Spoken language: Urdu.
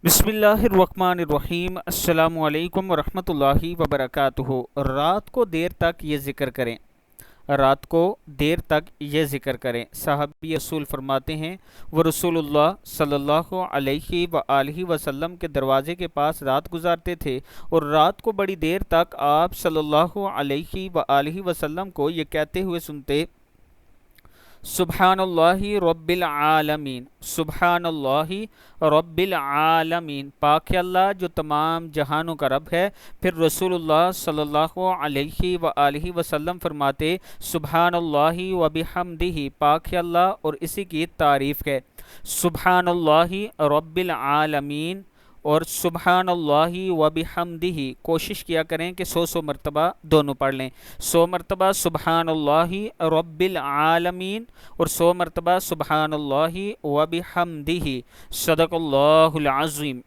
بسم اللہ الرحمن الرحیم۔ السلام علیکم ورحمۃ اللہ وبرکاتہ۔ رات کو دیر تک یہ ذکر کریں، رات کو دیر تک یہ ذکر کریں۔ صحابی رسول فرماتے ہیں وہ رسول اللہ صلی اللہ علیہ وآلہ وسلم کے دروازے کے پاس رات گزارتے تھے، اور رات کو بڑی دیر تک آپ صلی اللہ علیہ وآلہ وسلم کو یہ کہتے ہوئے سنتے: سبحان اللہ رب العالمین، سبحان اللہ رب العالمین، پاک ہے اللہ جو تمام جہانوں کا رب ہے۔ پھر رسول اللہ صلی اللہ علیہ وآلہ وسلم فرماتے: سبحان اللہ و بحمدہ، پاک ہے اللہ اور اسی کی تعریف ہے۔ سبحان اللہ رب العالمین اور سبحان اللہ و بحمدہ کوشش کیا کریں کہ 100 مرتبہ دونوں پڑھ لیں۔ 100 مرتبہ سبحان اللہ رب العالمین اور 100 مرتبہ سبحان اللہ و بحمدہ۔ صدق اللہ العظیم۔